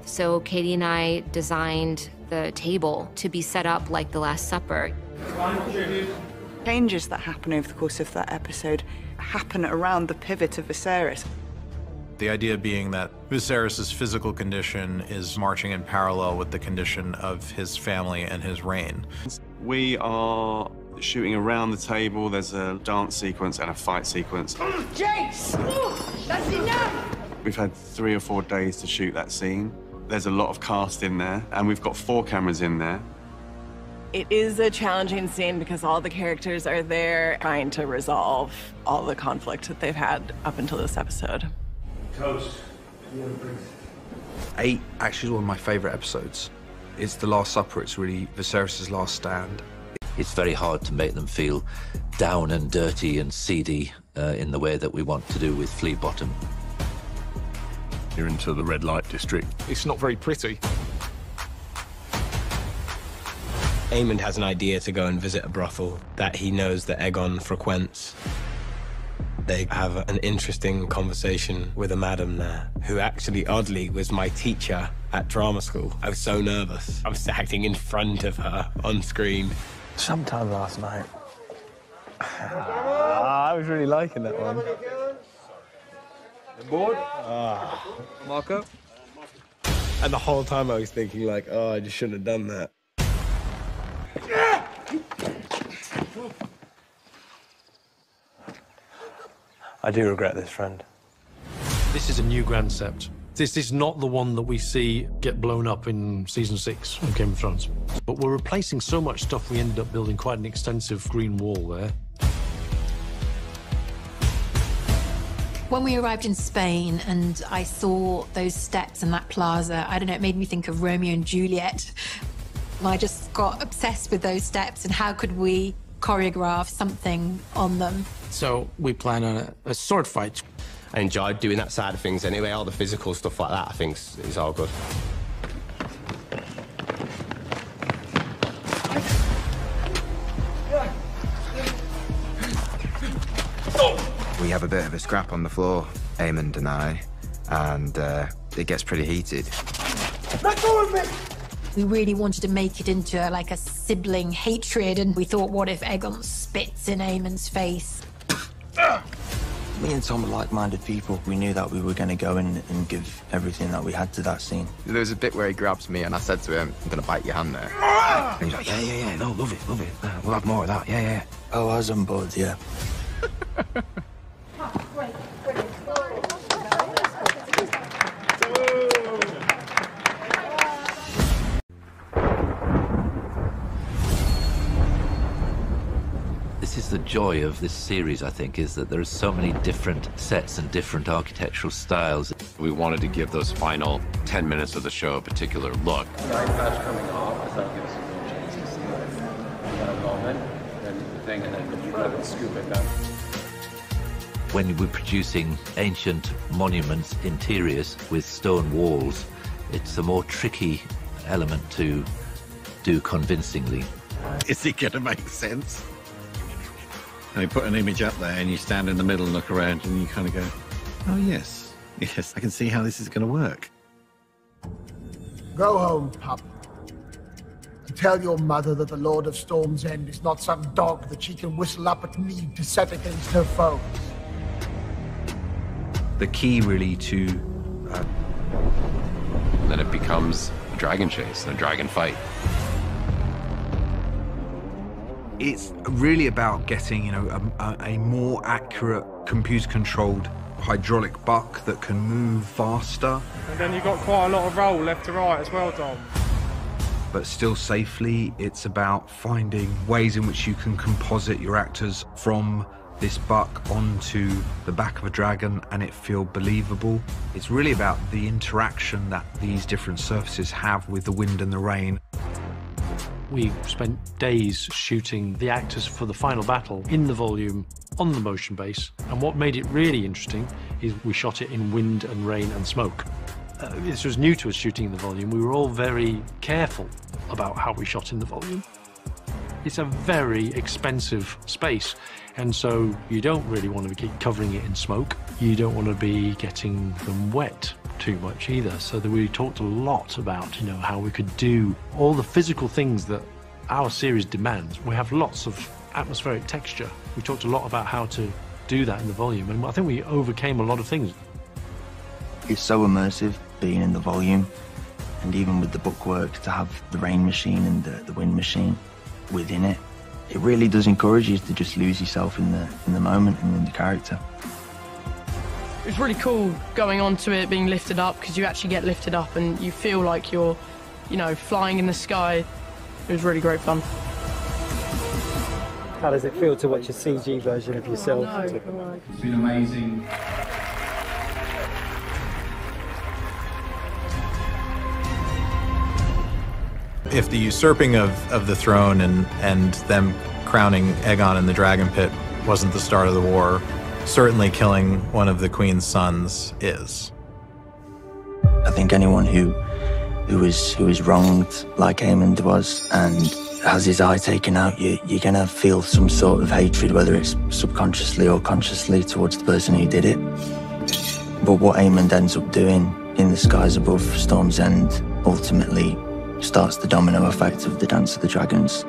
So Katie and I designed the table to be set up like the Last Supper. Changes that happen over the course of that episode happen around the pivot of Viserys. The idea being that Viserys' physical condition is marching in parallel with the condition of his family and his reign. We are shooting around the table. There's a dance sequence and a fight sequence. Jace! That's enough! We've had 3 or 4 days to shoot that scene. There's a lot of cast in there, and we've got 4 cameras in there. It is a challenging scene because all the characters are there trying to resolve all the conflict that they've had up until this episode. Toast. 8 actually is one of my favourite episodes. It's the Last Supper. It's really Viserys' last stand. It's very hard to make them feel down and dirty and seedy in the way that we want to do with Flea Bottom. You're into the red light district. It's not very pretty. Aemond has an idea to go and visit a brothel that he knows that Aegon frequents. They have an interesting conversation with a madam there, who actually, oddly, was my teacher at drama school. I was so nervous. I was acting in front of her on screen. Sometime last night. I was really liking that one. Board? Marco? And the whole time I was thinking, like, oh, I just shouldn't have done that. I do regret this, friend. This is a new Grand Sept. This is not the one that we see get blown up in season 6 of Game of Thrones. But we're replacing so much stuff, we ended up building quite an extensive green wall there. When we arrived in Spain and I saw those steps and that plaza, I don't know, it made me think of Romeo and Juliet. I just got obsessed with those steps and how could we choreograph something on them. So we plan on a sword fight. I enjoyed doing that side of things anyway. All the physical stuff like that, I think, is all good. We have a bit of a scrap on the floor, Aemond and I, and it gets pretty heated. Let go of me! We really wanted to make it into like a sibling hatred, and we thought, what if Aegon spits in Aemond's face? Me and Tom are like-minded people. We knew that we were going to go in and give everything that we had to that scene. There was a bit where he grabs me and I said to him, I'm going to bite your hand there. And he's like, yeah, no, love it. We'll have more of that, yeah. Oh, I was on board, yeah. This is the joy of this series, I think, is that there are so many different sets and different architectural styles. We wanted to give those final 10 minutes of the show a particular look. Night patch coming off, I thought give us a good chance to see that moment, then the thing, and then you grab and scoop it down. When we're producing ancient monuments interiors with stone walls, it's a more tricky element to do convincingly. Is it going to make sense? And you put an image up there and you stand in the middle and look around and you kind of go, oh yes, I can see how this is going to work. Go home, pup. And tell your mother that the Lord of Storm's End is not some dog that she can whistle up at need to set against her foes. The key really to... Then it becomes a dragon chase, a dragon fight. It's really about getting, a more accurate computer-controlled hydraulic buck that can move faster. And then you've got quite a lot of roll left to right as well, Dom. But still safely. It's about finding ways in which you can composite your actors from this buck onto the back of a dragon and it feel believable. It's really about the interaction that these different surfaces have with the wind and the rain. We spent days shooting the actors for the final battle in the volume on the motion base, and what made it really interesting is we shot it in wind and rain and smoke. This was new to us shooting in the volume. We were all very careful about how we shot in the volume. It's a very expensive space, and so you don't really want to keep covering it in smoke. You don't want to be getting them wet too much either. So that we talked a lot about, you know, how we could do all the physical things that our series demands. We have lots of atmospheric texture. We talked a lot about how to do that in the volume, and I think we overcame a lot of things. It's so immersive being in the volume, and even with the bookwork, to have the rain machine and the wind machine within it, it really does encourage you to just lose yourself in the moment and in the character. It was really cool going onto it, being lifted up, because you actually get lifted up and you feel like you're, you know, flying in the sky. It was really great fun. How does it feel to watch a CG version of yourself? It's been amazing. If the usurping of the throne and them crowning Aegon in the Dragon Pit wasn't the start of the war, certainly killing one of the Queen's sons is. I think anyone who is wronged like Aemond was and has his eye taken out, you're gonna feel some sort of hatred, whether it's subconsciously or consciously, towards the person who did it. But what Aemond ends up doing in the skies above Storm's End ultimately starts the domino effect of the Dance of the Dragons.